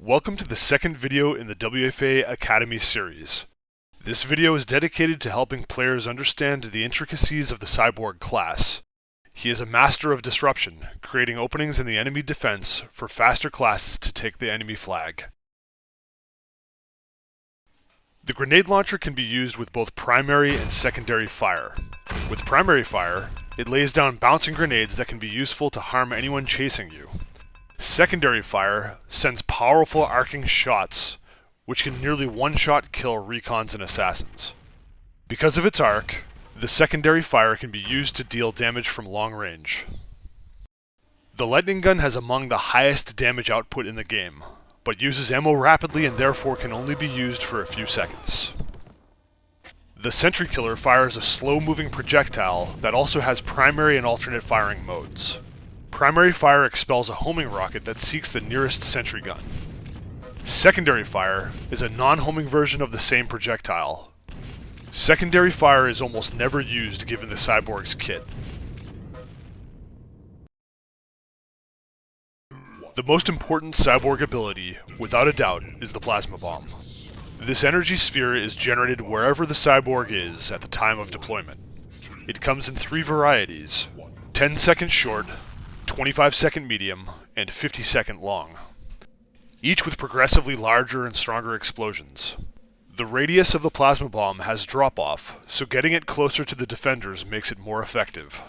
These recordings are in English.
Welcome to the second video in the WFA Academy series. This video is dedicated to helping players understand the intricacies of the Cyborg class. He is a master of disruption, creating openings in the enemy defense for faster classes to take the enemy flag. The grenade launcher can be used with both primary and secondary fire. With primary fire, it lays down bouncing grenades that can be useful to harm anyone chasing you. Secondary fire sends powerful arcing shots, which can nearly one-shot kill recons and assassins. Because of its arc, the secondary fire can be used to deal damage from long range. The lightning gun has among the highest damage output in the game, but uses ammo rapidly and therefore can only be used for a few seconds. The sentry killer fires a slow-moving projectile that also has primary and alternate firing modes. Primary fire expels a homing rocket that seeks the nearest sentry gun. Secondary fire is a non-homing version of the same projectile. Secondary fire is almost never used given the Cyborg's kit. The most important Cyborg ability, without a doubt, is the plasma bomb. This energy sphere is generated wherever the Cyborg is at the time of deployment. It comes in three varieties: 10 seconds short, 25-second medium, and 50-second long, each with progressively larger and stronger explosions. The radius of the plasma bomb has drop-off, so getting it closer to the defenders makes it more effective.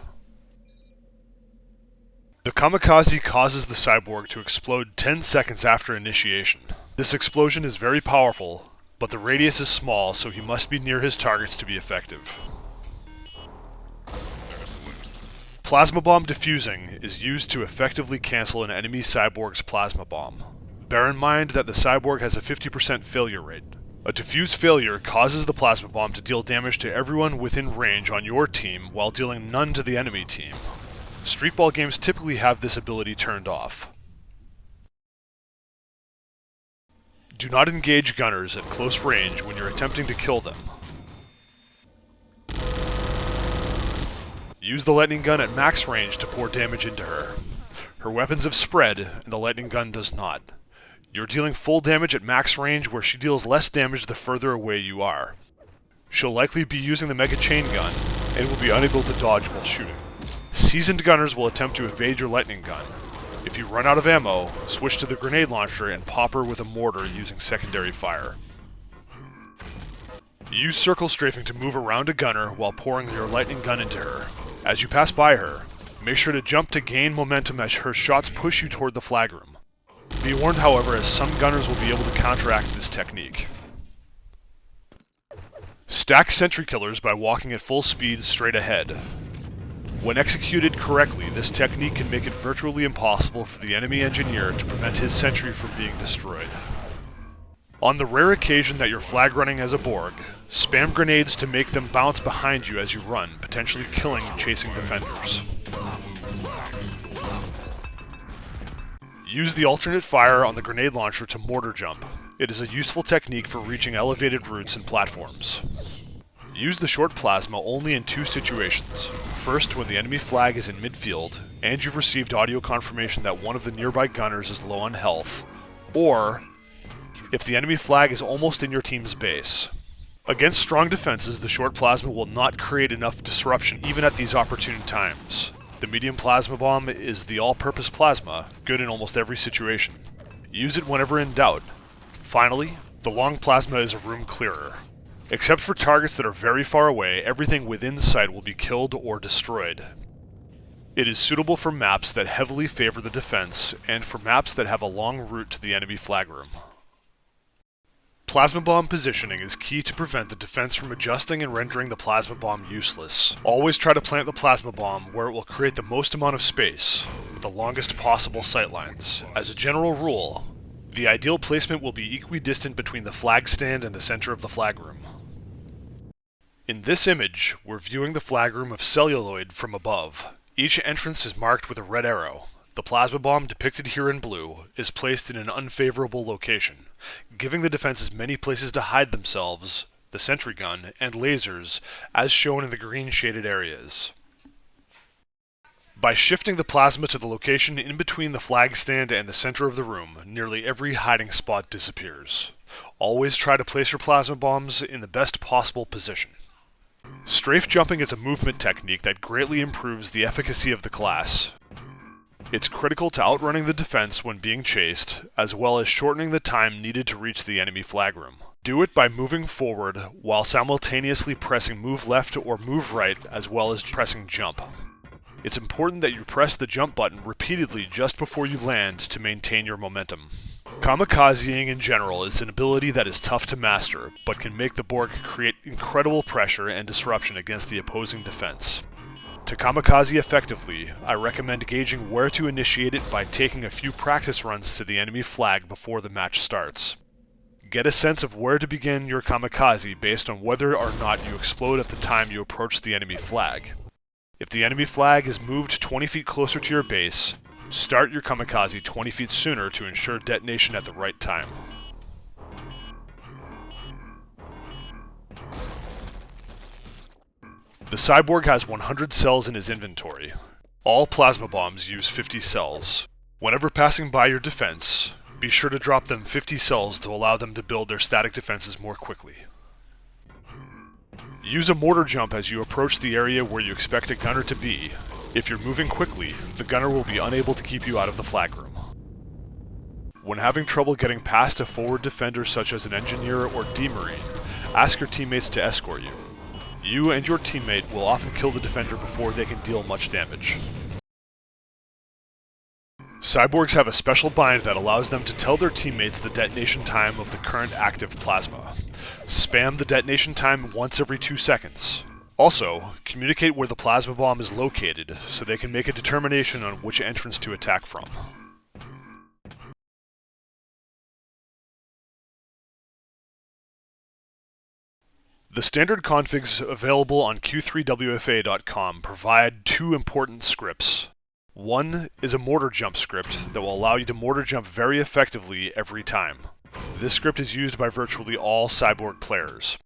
The kamikaze causes the Cyborg to explode 10 seconds after initiation. This explosion is very powerful, but the radius is small, so he must be near his targets to be effective. Plasma bomb diffusing is used to effectively cancel an enemy Cyborg's plasma bomb. Bear in mind that the Cyborg has a 50% failure rate. A diffuse failure causes the plasma bomb to deal damage to everyone within range on your team while dealing none to the enemy team. Streetball games typically have this ability turned off. Do not engage gunners at close range when you're attempting to kill them. Use the lightning gun at max range to pour damage into her. Her weapons have spread, and the lightning gun does not. You're dealing full damage at max range where she deals less damage the further away you are. She'll likely be using the mega chain gun, and will be unable to dodge while shooting. Seasoned gunners will attempt to evade your lightning gun. If you run out of ammo, switch to the grenade launcher and pop her with a mortar using secondary fire. Use circle strafing to move around a gunner while pouring your lightning gun into her. As you pass by her, make sure to jump to gain momentum as her shots push you toward the flag room. Be warned, however, as some gunners will be able to counteract this technique. Stack sentry killers by walking at full speed straight ahead. When executed correctly, this technique can make it virtually impossible for the enemy engineer to prevent his sentry from being destroyed. On the rare occasion that you're flag running as a Borg, spam grenades to make them bounce behind you as you run, potentially killing chasing defenders. Use the alternate fire on the grenade launcher to mortar jump. It is a useful technique for reaching elevated routes and platforms. Use the short plasma only in two situations. First, when the enemy flag is in midfield, and you've received audio confirmation that one of the nearby gunners is low on health, or if the enemy flag is almost in your team's base. Against strong defenses, the short plasma will not create enough disruption even at these opportune times. The medium plasma bomb is the all-purpose plasma, good in almost every situation. Use it whenever in doubt. Finally, the long plasma is a room clearer. Except for targets that are very far away, everything within sight will be killed or destroyed. It is suitable for maps that heavily favor the defense, and for maps that have a long route to the enemy flag room. Plasma bomb positioning is key to prevent the defense from adjusting and rendering the plasma bomb useless. Always try to plant the plasma bomb where it will create the most amount of space, with the longest possible sightlines. As a general rule, the ideal placement will be equidistant between the flag stand and the center of the flag room. In this image, we're viewing the flag room of celluloid from above. Each entrance is marked with a red arrow. The plasma bomb, depicted here in blue, is placed in an unfavorable location, giving the defenses many places to hide themselves, the sentry gun, and lasers, as shown in the green shaded areas. By shifting the plasma to the location in between the flag stand and the center of the room, nearly every hiding spot disappears. Always try to place your plasma bombs in the best possible position. Strafe jumping is a movement technique that greatly improves the efficacy of the class. It's critical to outrunning the defense when being chased, as well as shortening the time needed to reach the enemy flag room. Do it by moving forward while simultaneously pressing move left or move right, as well as pressing jump. It's important that you press the jump button repeatedly just before you land to maintain your momentum. Kamikazeing in general is an ability that is tough to master, but can make the Borg create incredible pressure and disruption against the opposing defense. To kamikaze effectively, I recommend gauging where to initiate it by taking a few practice runs to the enemy flag before the match starts. Get a sense of where to begin your kamikaze based on whether or not you explode at the time you approach the enemy flag. If the enemy flag is moved 20 feet closer to your base, start your kamikaze 20 feet sooner to ensure detonation at the right time. The Cyborg has 100 cells in his inventory. All plasma bombs use 50 cells. Whenever passing by your defense, be sure to drop them 50 cells to allow them to build their static defenses more quickly. Use a mortar jump as you approach the area where you expect a gunner to be. If you're moving quickly, the gunner will be unable to keep you out of the flag room. When having trouble getting past a forward defender such as an engineer or D-Marine, ask your teammates to escort you. You and your teammate will often kill the defender before they can deal much damage. Cyborgs have a special bind that allows them to tell their teammates the detonation time of the current active plasma. Spam the detonation time once every 2 seconds. Also, communicate where the plasma bomb is located so they can make a determination on which entrance to attack from. The standard configs available on q3wfa.com provide 2 important scripts. One is a mortar jump script that will allow you to mortar jump very effectively every time. This script is used by virtually all Cyborg players.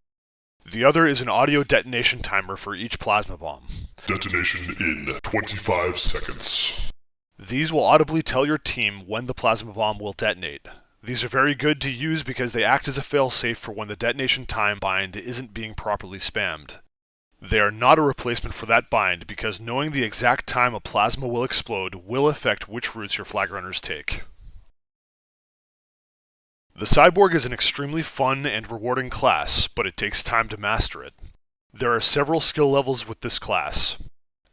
The other is an audio detonation timer for each plasma bomb. Detonation in 25 seconds. These will audibly tell your team when the plasma bomb will detonate. These are very good to use because they act as a failsafe for when the detonation time bind isn't being properly spammed. They are not a replacement for that bind because knowing the exact time a plasma will explode will affect which routes your flag runners take. The Cyborg is an extremely fun and rewarding class, but it takes time to master it. There are several skill levels with this class.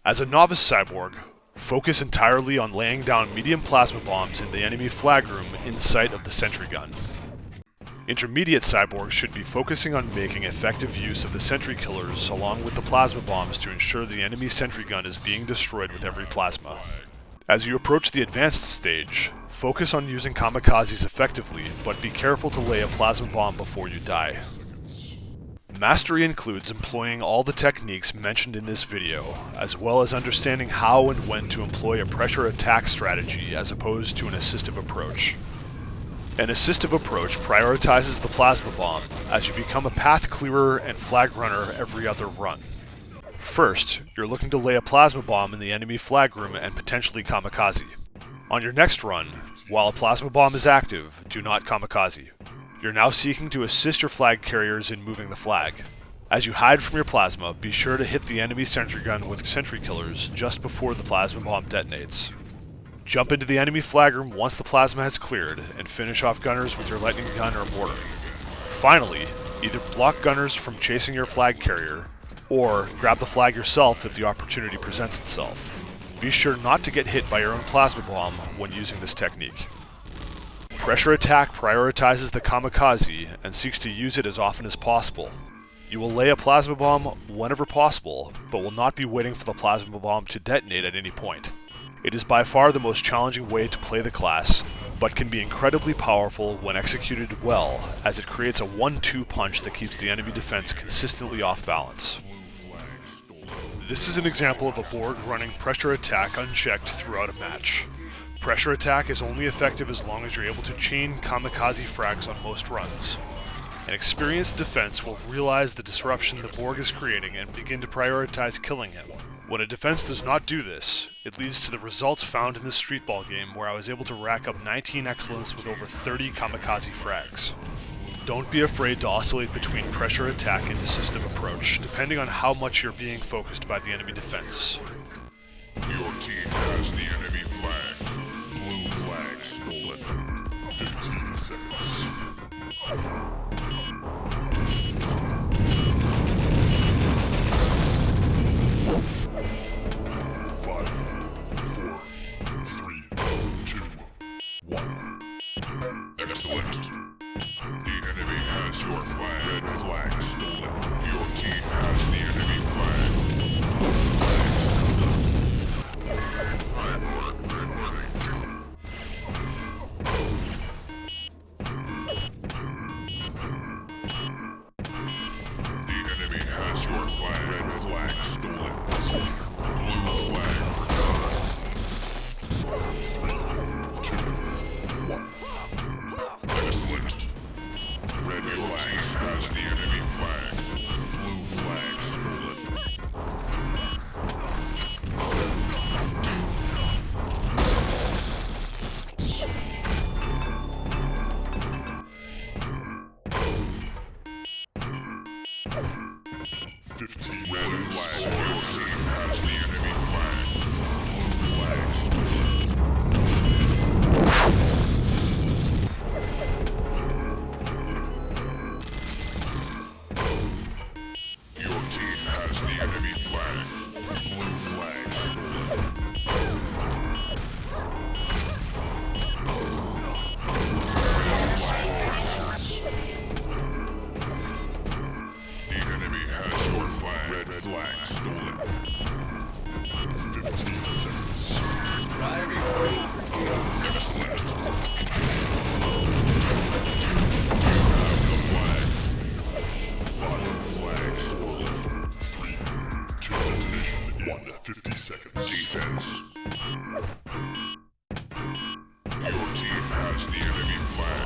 As a novice Cyborg, focus entirely on laying down medium plasma bombs in the enemy flag room in sight of the sentry gun. Intermediate Cyborgs should be focusing on making effective use of the sentry killers along with the plasma bombs to ensure the enemy sentry gun is being destroyed with every plasma. As you approach the advanced stage, focus on using kamikazes effectively, but be careful to lay a plasma bomb before you die. Mastery includes employing all the techniques mentioned in this video, as well as understanding how and when to employ a pressure attack strategy as opposed to an assistive approach. An assistive approach prioritizes the plasma bomb as you become a path clearer and flag runner every other run. First, you're looking to lay a plasma bomb in the enemy flag room and potentially kamikaze. On your next run, while a plasma bomb is active, do not kamikaze. You're now seeking to assist your flag carriers in moving the flag. As you hide from your plasma, be sure to hit the enemy sentry gun with sentry killers just before the plasma bomb detonates. Jump into the enemy flag room once the plasma has cleared, and finish off gunners with your lightning gun or mortar. Finally, either block gunners from chasing your flag carrier, or grab the flag yourself if the opportunity presents itself. Be sure not to get hit by your own plasma bomb when using this technique. Pressure attack prioritizes the kamikaze and seeks to use it as often as possible. You will lay a plasma bomb whenever possible, but will not be waiting for the plasma bomb to detonate at any point. It is by far the most challenging way to play the class, but can be incredibly powerful when executed well, as it creates a 1-2 punch that keeps the enemy defense consistently off balance. This is an example of a Borg running pressure attack unchecked throughout a match. Pressure attack is only effective as long as you're able to chain kamikaze frags on most runs. An experienced defense will realize the disruption the Borg is creating and begin to prioritize killing him. When a defense does not do this, it leads to the results found in this streetball game where I was able to rack up 19 excellence with over 30 kamikaze frags. Don't be afraid to oscillate between pressure attack and assistive approach, depending on how much you're being focused by the enemy defense. Your team has the enemy flag. Blue flag stolen. 15 seconds. 5, 4, 3, 2, 1. Excellent. The enemy has your flag. Red flag stolen. Your team has the enemy flag. The enemy has your flag. Red flag stolen. Blue flag returned. 3, 2, 1. Excellent. Red your team has the enemy flag. Blue flag stolen. Red flag. Your team has the enemy flag. Blue flag stolen. Your team has the enemy flag. Blue flag stolen. The enemy has your flag. Red flag stolen. 15 seconds. Excellent. You have the flag. Bottom flag stolen. 3, 2, detonation in 50 seconds. Defense. Your team has the enemy flag.